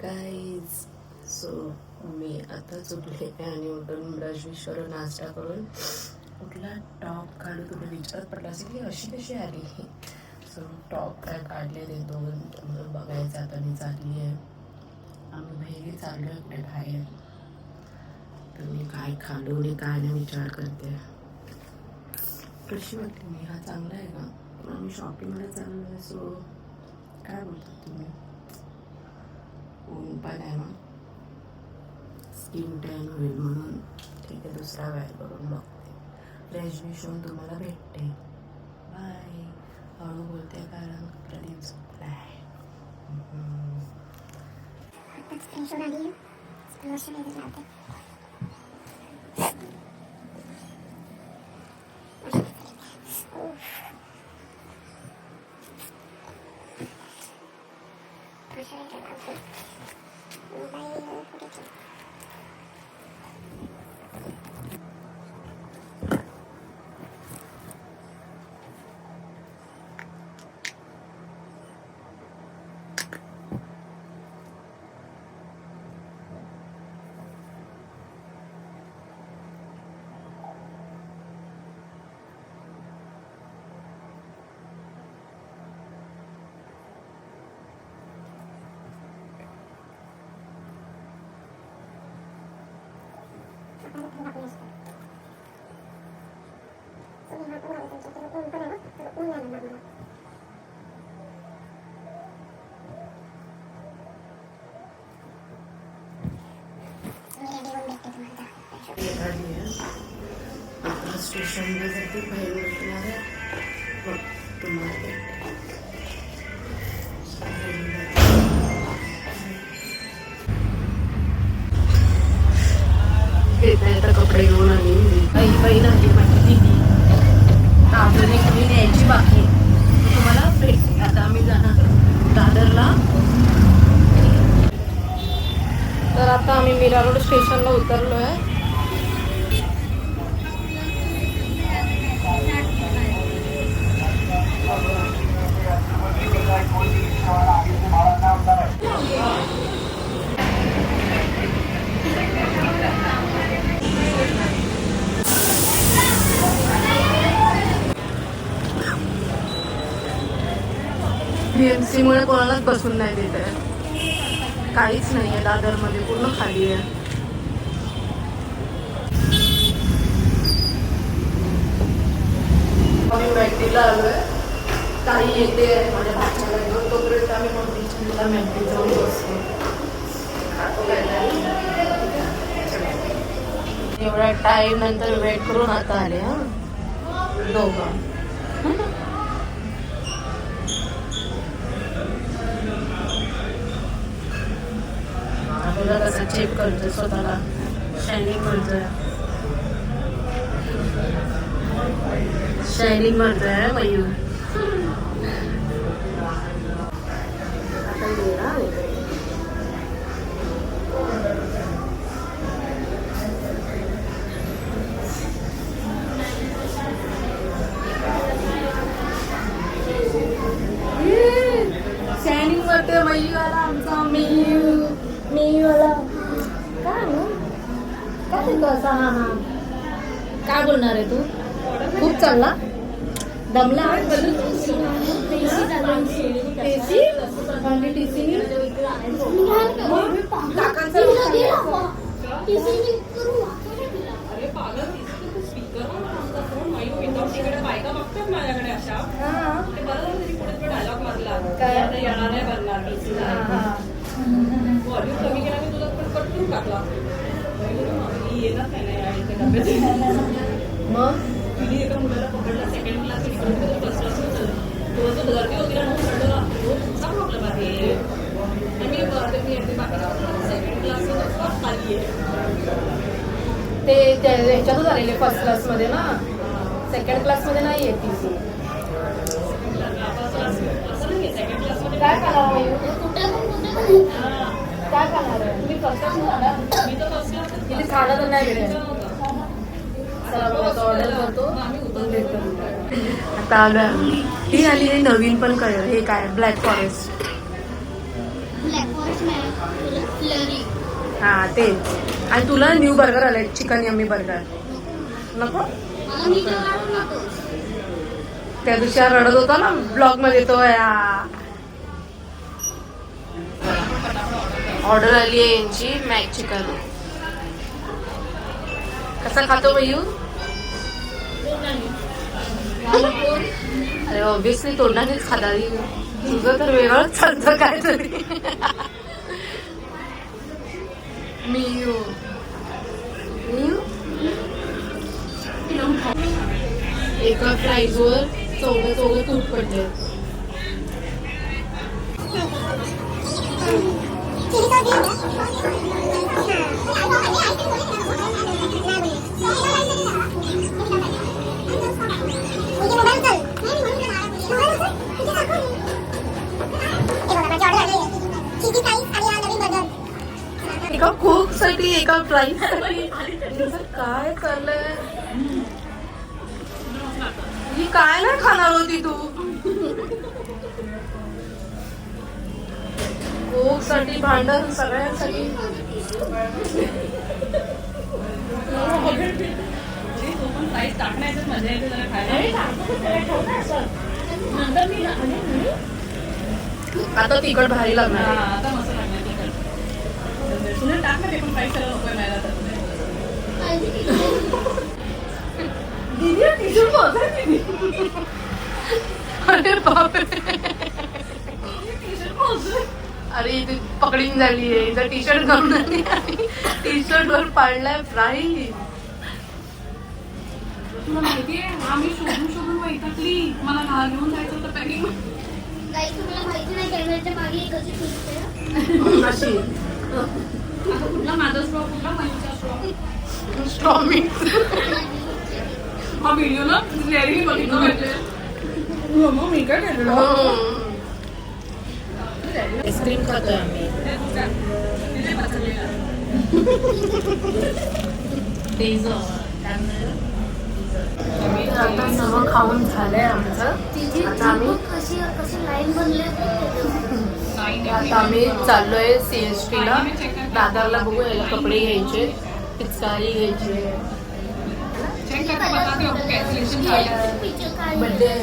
Guys so मी आताच उठले आणि उठून ब्रश विश करून नाश्ता करून कुठला टॉप काढू तुम्ही विचारत पडला असेल की अशी कशी आली. सो टॉप काय काढले ते दोन म्हणून बघायचं. आता मी चालली आहे, आम्ही भेरी चाललो आहे कुठे बाहेर. तर मी काय खाल्लो आणि काय नाही विचार करते. कशी वाटली मी, हा चांगला आहे का? पण आम्ही शॉपिंगला चाललो आहे. सो काय बोलतात तुम्ही? ऊन पण आहे ना, स्किन टॅन होईल म्हणून ठीक आहे, दुसरा वेळ करून बघते. फ्रेश विश होऊन तुम्हाला भेटते. बाय. हळू बोलते कारण प्रदीप झोपला आहे. आता स्टेशनला जाते, बाहेर भेटणार आहे. मग तुम्हाला येता कपडे घेऊन आली. बाई नाही माझी दिदी अजून एक मी न्यायची बाकी. तुम्हाला भेट आता आम्ही जाणार दादरला. तर आता आम्ही मीरा रोड स्टेशनला उतरलो आहे. BMC मुळे कोणालाच बसून नाही देत आहे, काहीच नाही आहे दादरमध्ये, पूर्ण खाली आहे. आम्ही मॅगडीला आलो आहे. काही येते माझ्या भाच्याला घेऊन, तोपर्यंत आम्ही मम्मीला मॅगडी जाऊन बसतो. एवढ्या टाईम नंतर वेट करून आता आले. हा दोघं आपल्याला कसं चेक करतोय, स्वतःला शायनिंग करतोय, शायनिंग करतोय मयूर. शायनिंग करतोय मयूरवाला आमचा. मेवाला काय काय देतो असा? हा हा काय बोलणार आहे तू? खूप चालला दमला. मग तिने एका मुलाला पकडला, सेकंड क्लास फर्स्ट क्लास गर्दी होती ना, तुमचा प्रॉब्लेम आहे. मी सेकंड क्लास खाली आहे ते ह्याच्यातच आलेले फर्स्ट क्लासमध्ये ना, सेकंड क्लासमध्ये नाही आहे ती. सेकंड क्लासमध्ये काय खाणार? काय खाणार आहे तुम्ही? फर्स्ट क्लास खाणार? मी तर फर्स्ट क्लास तिथे खाणं तर नाही भेटेल. ऑर्डर करतो आता. आलं ही आली आहे नवीन पण कळलं. हे काय ब्लॅक फॉरेस्ट हा तेच. आणि तुला न्यू बर्गर आलाय, चिकन यम्मी बर्गर. नको त्या दिवशी रडत होता ना ब्लॉग मध्ये तो. ऑर्डर आली आहे यांची मॅक चिकन. कसा खातो मयू? अरे ऑब्विसली तोंडानेच खाता. तुझं तर वेगळंच चालतं काय तरी. मियू मियू एका प्राईजवर चौघं तूट पडले. एका कोक साठी एका प्राईस काय चाललंय? ही काय नाही खाणार होती तू? कोक साठी भांडण सगळ्यांसाठी. आता तिखट भारी लागणार. अरे बापरे, अरे इथे पकडीन झाली आहे. इथं टी शर्ट घालून आली आणि टी शर्ट वर पाडलाय प्राईज. तुला माहितीये आम्ही शोधून शोधून वैतागली. मला घेऊन जायचं होतं पॅकिंग. तुला माहिती नाही कॅमेऱ्याच्या मागे कशी फिरते अशी. आता कुठला माझा स्ट्रॉ, कुठला माहितीचा स्ट्रॉ मिक्स. हा व्हिडिओ ना रिअली बघितलं पाहिजे. मग मी काय केलेलं आईस्क्रीम खातोय आम्ही. आता सगळं खाऊन झालंय आमचं. आता आम्ही चाललोय CST ला. दादाला बघू, याला कपडे घ्यायचे, पिचकारी घ्यायची, बड्डे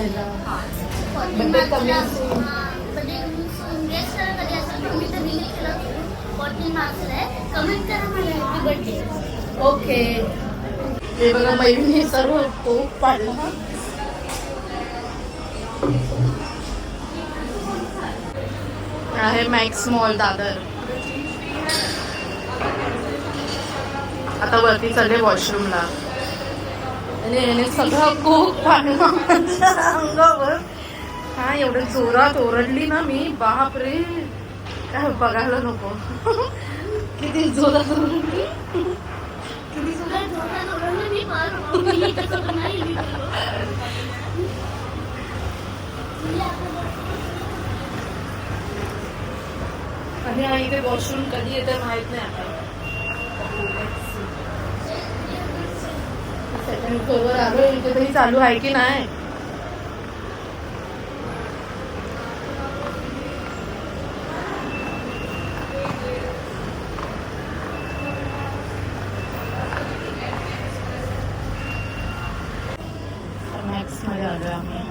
बड्डे कमी. ओके. हे बघा मैत्रिणी सर्व कोक पाडला. आहे मॅक्स मॉल दादर. आता वरती चालले वॉशरूमला आणि याने सगळं कोक पाडला अंगावर. हा एवढं जोरात ओरडली ना मी, बापरे काय बघायला नको. किती जोरात ओरडली, किती जोरात आणि इथे वॉशरूम कधी येते माहित नाही. आता सेकंड फ्लोअर आलो. इथे तरी चालू आहे की नाही. मॅक्स मध्ये आलोय आम्ही.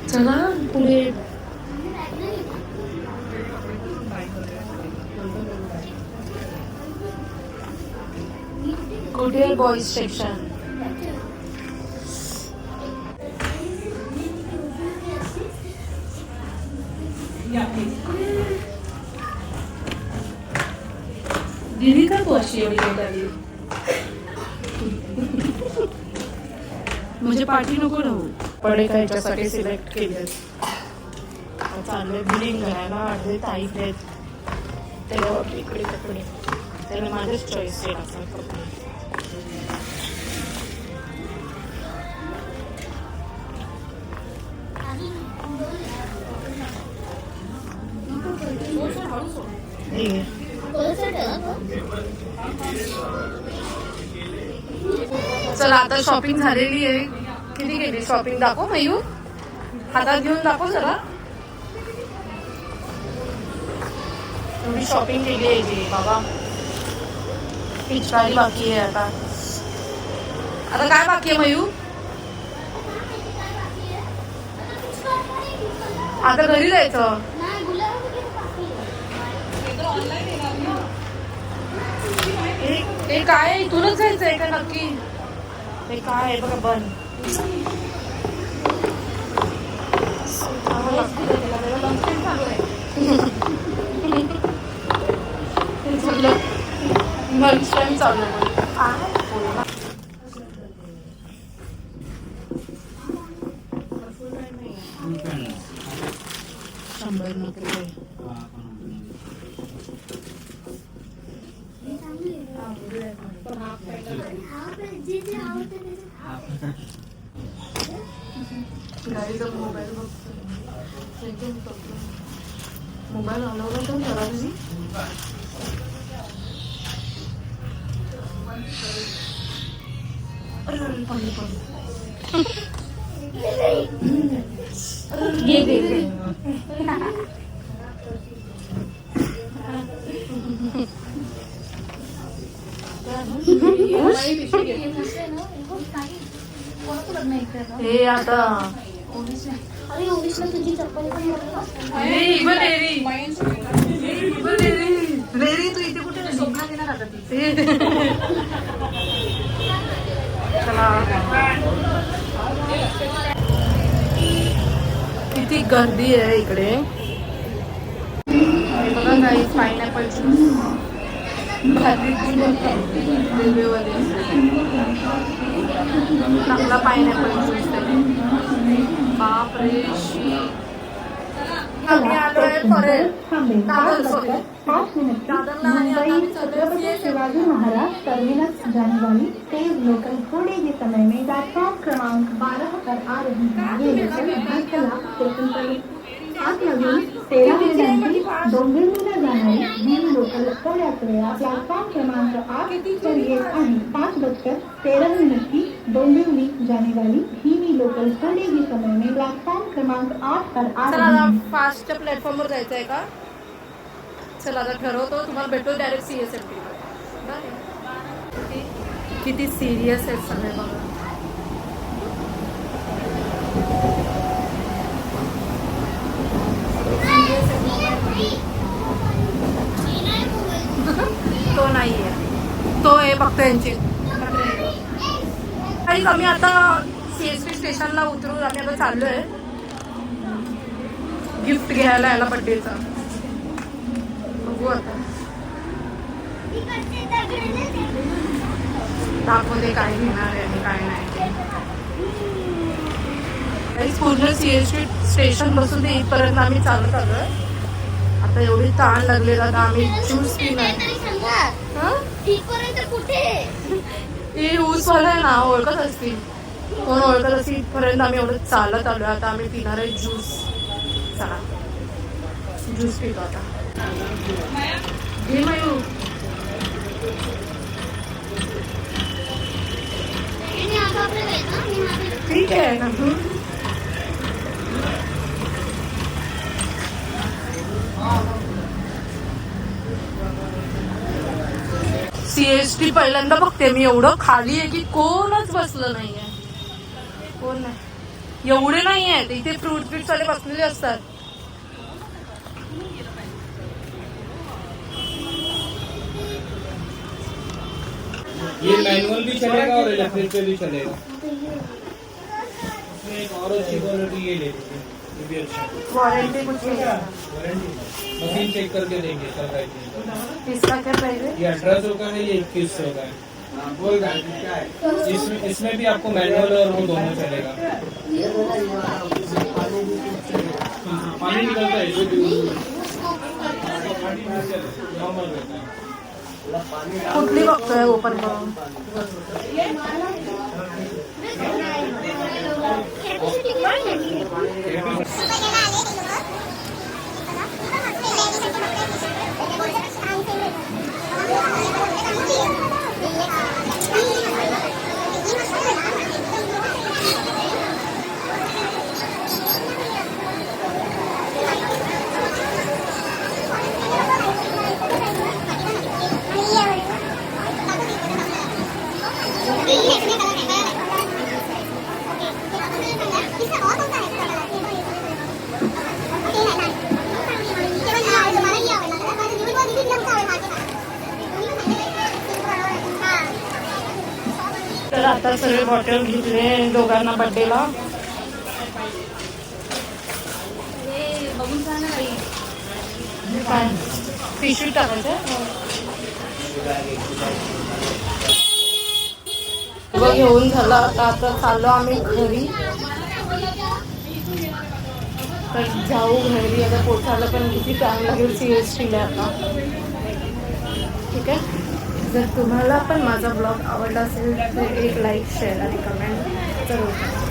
चला पुढे. कुठे बॉईज सेक्शन. दिली का तू अशी एवढी आली? म्हणजे पाठी नको राहू. पडे का याच्यासाठी सिलेक्ट केले. चालले बिलिंग करायला. अर्धे ताई आहेत त्याच्यावर इकडे कपडे. त्याला माझेच चॉईस आहे असं कपडे. चला आता शॉपिंग झालेली आहे. किती केली शॉपिंग दाखव मयू. हातात घेऊन दाखव जरा. एवढी शॉपिंग केली आहे जी बाबा. पिचकारी बाकी आहे आता. आता काय बाकी आहे मयू? आता घरी जायचं. नाही गुलाब वगैरे बाकी आहे. हे काय आहे? इथूनच जायचंय का नक्की? हे काय आहे बघा बन. लंच टाइम चालू आहे. शंभर रुपये. जे जे आवडतं ते गाडीचा मोबाईल बघतो. मोबाईल अलाउड होता जरा तुझी. हे आता अरे ओवीसला तुझी चप्पल पण बघा. रेरी तू इथे कुठे सोपा देणार आता ती. चला किती गर्दी आहे इकडे. बघा काही पायनॅपल ज्यूस रेल्वेवाले चांगला पायनॅपल ज्यूस आहे. बापरे आम्ही आलोय परत. शिवाजी महाराज टर्मिनस जाने वाली तेज लोकल थोड़े ही समय में प्लेटफॉर्म क्रमांक 12 पर आ रही है. ये लोकल भरतला स्टेशन पर 8:13 डोंबिवलीला जाणारी ही लोकल थोड्याच वेळा प्लॅटफॉर्म क्रमांक 8 पर येत आहे. 5:13 डोंबिवली जाने वाली ही लोकल थोड़े ही समय में प्लॅटफॉर्म क्रमांक 8 पर आ चला रही आता है. फास्टच्या प्लॅटफॉर्मवर जायचं आहे का? चला आता ठरवतो. तुम्हाला भेटतो डायरेक्ट CSMT. किती सिरियस आहेत सगळे बघा. तो नाहीये. तो आहे फक्त यांची. आम्ही आता CST स्टेशनला उतरून आम्ही आता चाललोय गिफ्ट घ्यायला याला बड्डेचा. बघू आता दाखवते काय घेणार आहे आणि काय नाही. पूर्ण CST स्टेशन बसून ते इथपर्यंत आम्ही चालत आलोय. आता एवढी ताण लागलेला तर आम्ही ज्यूस पिणार. कुठे ही ऊसवाला आहे ना, ओळखत असतील. कोण ओळखत असतील इथपर्यंत आम्ही एवढं चालत आलोय. आता आम्ही पिणार आहे ज्यूस. चला ज्यूस पितो आता. घे मयू. ठीक आहे ना. CST पहिल्यांदा बघते मी. एवढं खाली आहे की कोणच बसलं नाहीये. कोण नाही. एवढे नाही आहेत इथे. फ्रूट वाले बसलेले असतात. ये मैनुअल भी चलेगा और इलेक्ट्रिक पे भी चलेगा. इसमें एक और अच्छी क्वालिटी ये ले लीजिए. ये भी अच्छा है. वारंटी कुछ वारंटी मशीन चेक करके देंगे सर. राइट. इसका क्या प्राइस है? ये 1800 का है, ये 2100 का है. इसमें भी आपको मैनुअल और वो दोनों चलेगा. पानी निकलता है नॉर्मल रहता है. कुठली बघतोय ओपन करून? आता सगळे बॉटल घेतले दोघांना बड्डेला. बघून सांग ना बाई. काय पिशवी टाकायचं बघ घेऊन झालं. आता चाललो आम्ही घरी. तर जाऊ घरी. आता पोचायला पण किती टाइम लागेल CSTला आता. ठीक आहे. जर तुम्हाला पण माझा ब्लॉग आवडला असेल तर एक लाईक शेअर आणि कमेंट जरूर करा.